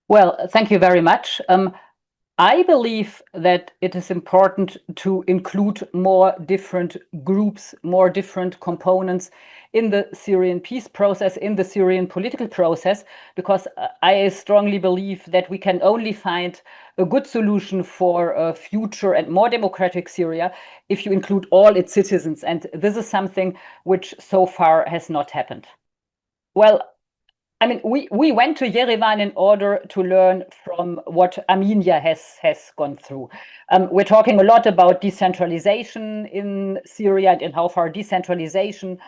Well, thank you very much. I believe that it is important to include more different groups, more different components in the Syrian peace process, in the Syrian political process, because I strongly believe that we can only find a good solution for a future and more democratic Syria if you include all its citizens. And this is something which so far has not happened. Well, I mean, we went to Yerevan in order to learn from what Armenia has gone through. We're talking a lot about decentralization in Syria and in how far decentralization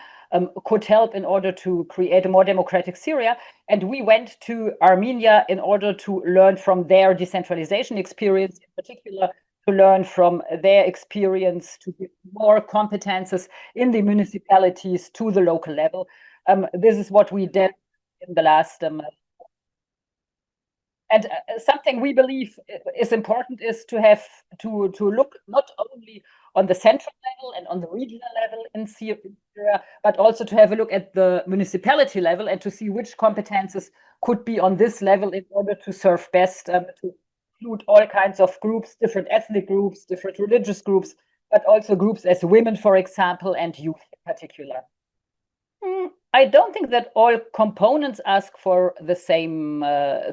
could help in order to create a more democratic Syria. And we went to Armenia in order to learn from their decentralization experience, in particular, to learn from their experience to give more competences in the municipalities to the local level. This is what we did in the last and something we believe is important is to have to look not only on the central level and on the regional level in Syria, but also to have a look at the municipality level and to see which competences could be on this level in order to serve best, to include all kinds of groups, different ethnic groups, different religious groups, but also groups as women, for example, and youth in particular. I don't think that all components ask for the same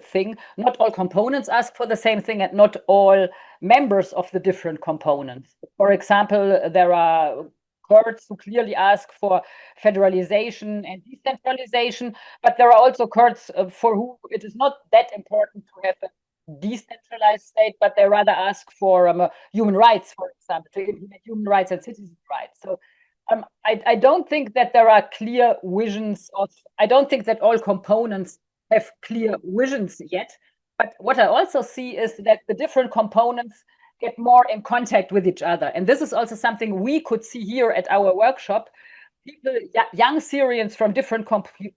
thing. Not all components ask for the same thing, and not all members of the different components. For example, there are Kurds who clearly ask for federalization and decentralization, but there are also Kurds for whom it is not that important to have a decentralized state, but they rather ask for human rights, for example, to implement human rights and citizen rights. So I don't think that there are clear visions of, I don't think that all components have clear visions yet. But what I also see is that the different components get more in contact with each other. And this is also something we could see here at our workshop. People, young Syrians from different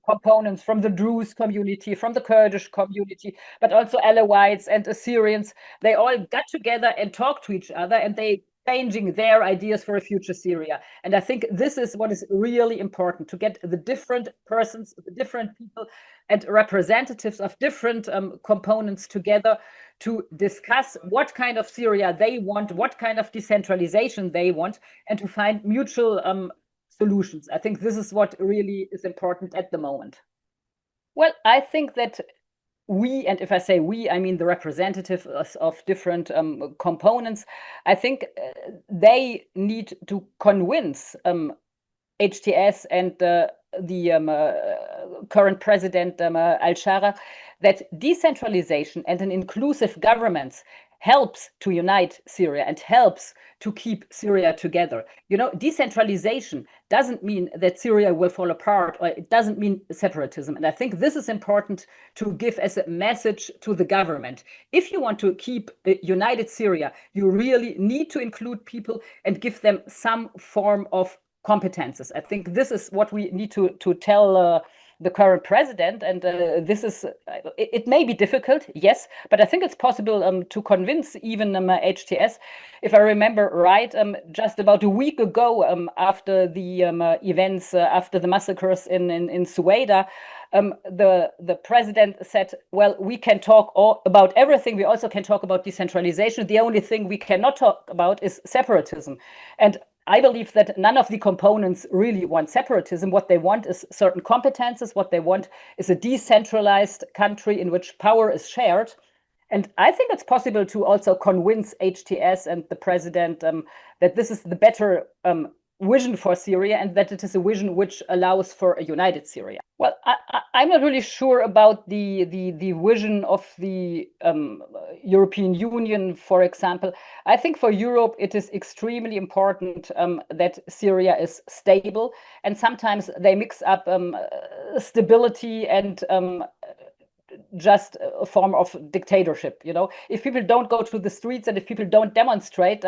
components, from the Druze community, from the Kurdish community, but also Alawites and Assyrians, they all got together and talked to each other, and they changing their ideas for a future Syria. And I think this is what is really important, to get the different persons, the different people and representatives of different components together to discuss what kind of Syria they want, what kind of decentralization they want, and to find mutual solutions. I think this is what really is important at the moment. Well, I think that we, and if I say we, I mean the representatives of different components, I think they need to convince HTS and the current president, al-Shara, that decentralization and an inclusive governance helps to unite Syria and helps to keep Syria together. You know, decentralization doesn't mean that Syria will fall apart, or it doesn't mean separatism. And I think this is important to give as a message to the government. If you want to keep a united Syria, you really need to include people and give them some form of competences. I think this is what we need to tell the current president, and this is it may be difficult, yes, but I think it's possible to convince even HTS. If I remember right, just about a week ago, after the events, after the massacres in Sueda, the president said, well, we can talk about everything. We also can talk about decentralization. The only thing we cannot talk about is separatism. And I believe that none of the components really want separatism. What they want is certain competences. What they want is a decentralized country in which power is shared. And I think it's possible to also convince HTS and the president that this is the better vision for Syria, and that it is a vision which allows for a united Syria. Well, I'm not really sure about the vision of the European Union, for example. I think for Europe it is extremely important that Syria is stable, and sometimes they mix up stability and just a form of dictatorship. You know, if people don't go to the streets and if people don't demonstrate,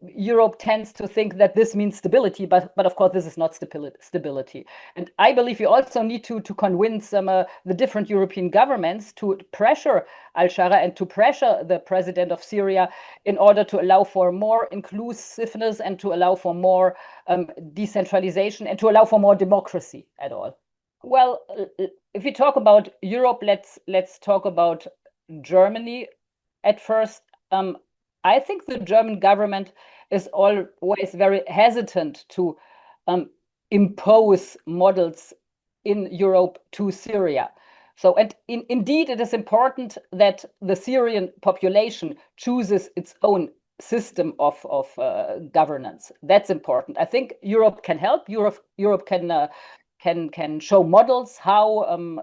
Europe tends to think that this means stability, but of course this is not stability. And I believe we also need to convince the different European governments to pressure al-Shara and to pressure the president of Syria in order to allow for more inclusiveness and to allow for more decentralization and to allow for more democracy at all. Well, if we talk about Europe, let's talk about Germany at first. I think the German government is always very hesitant to impose models in Europe to Syria. So, and indeed, it is important that the Syrian population chooses its own system of governance. That's important. I think Europe can help. Europe can show models how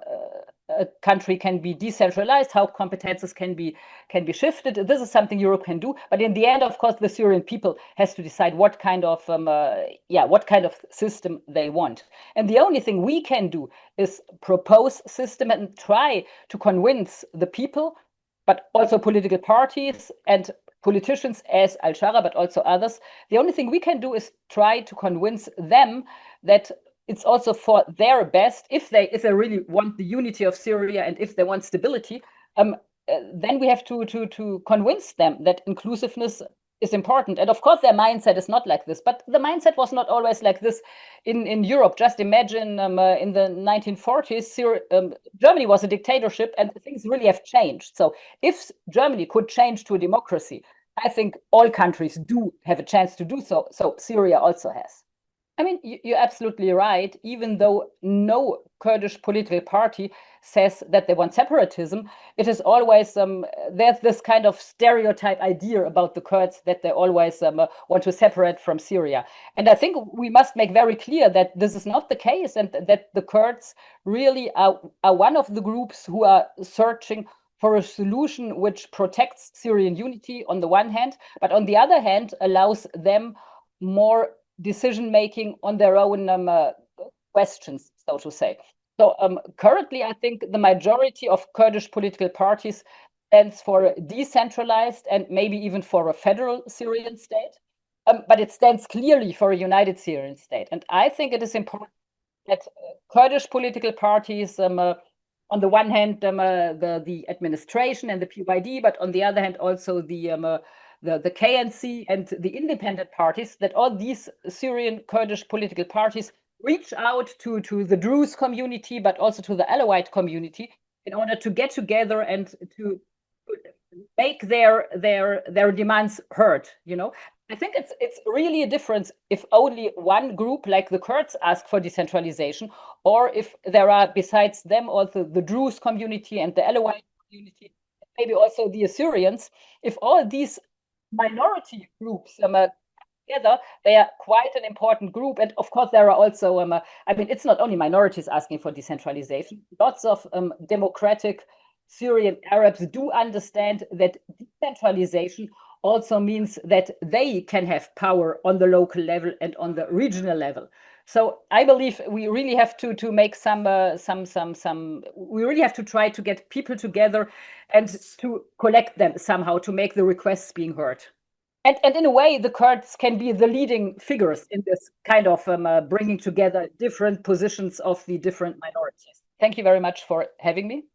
a country can be decentralized, how competences can be shifted. This is something Europe can do, but in the end, of course, the Syrian people has to decide what kind of system they want. And the only thing we can do is propose system and try to convince the people, but also political parties and politicians as Al-Shara, but also others. The only thing we can do is try to convince them that it's also for their best if they really want the unity of Syria and if they want stability. Then we have to convince them that inclusiveness is important. And of course, their mindset is not like this, but the mindset was not always like this in Europe. Just imagine in the 1940s, Germany was a dictatorship, and things really have changed. So if Germany could change to a democracy, I think all countries do have a chance to do so. So Syria also has. I mean, you're absolutely right. Even though no Kurdish political party says that they want separatism, it is always there's this kind of stereotype idea about the Kurds that they always want to separate from Syria. And I think we must make very clear that this is not the case, and that the Kurds really are one of the groups who are searching for a solution which protects Syrian unity on the one hand, but on the other hand allows them more decision making on their own questions, so to say. So currently, I think the majority of Kurdish political parties stands for a decentralized and maybe even for a federal Syrian state, but it stands clearly for a united Syrian state. And I think it is important that Kurdish political parties, on the one hand, the administration and the PYD, but on the other hand, also the KNC and the independent parties, that all these Syrian Kurdish political parties reach out to the Druze community, but also to the Alawite community, in order to get together and to make their demands heard. I think it's really a difference if only one group like the Kurds ask for decentralization, or if there are besides them also the Druze community and the Alawite community, maybe also the Assyrians. If all these minority groups together, they are quite an important group. And of course, there are also, it's not only minorities asking for decentralization. Lots of democratic Syrian Arabs do understand that decentralization also means that they can have power on the local level and on the regional level. So I believe we really have to make we really have to try to get people together and to collect them somehow to make the requests being heard. And in a way, the Kurds can be the leading figures in this kind of bringing together different positions of the different minorities. Thank you very much for having me.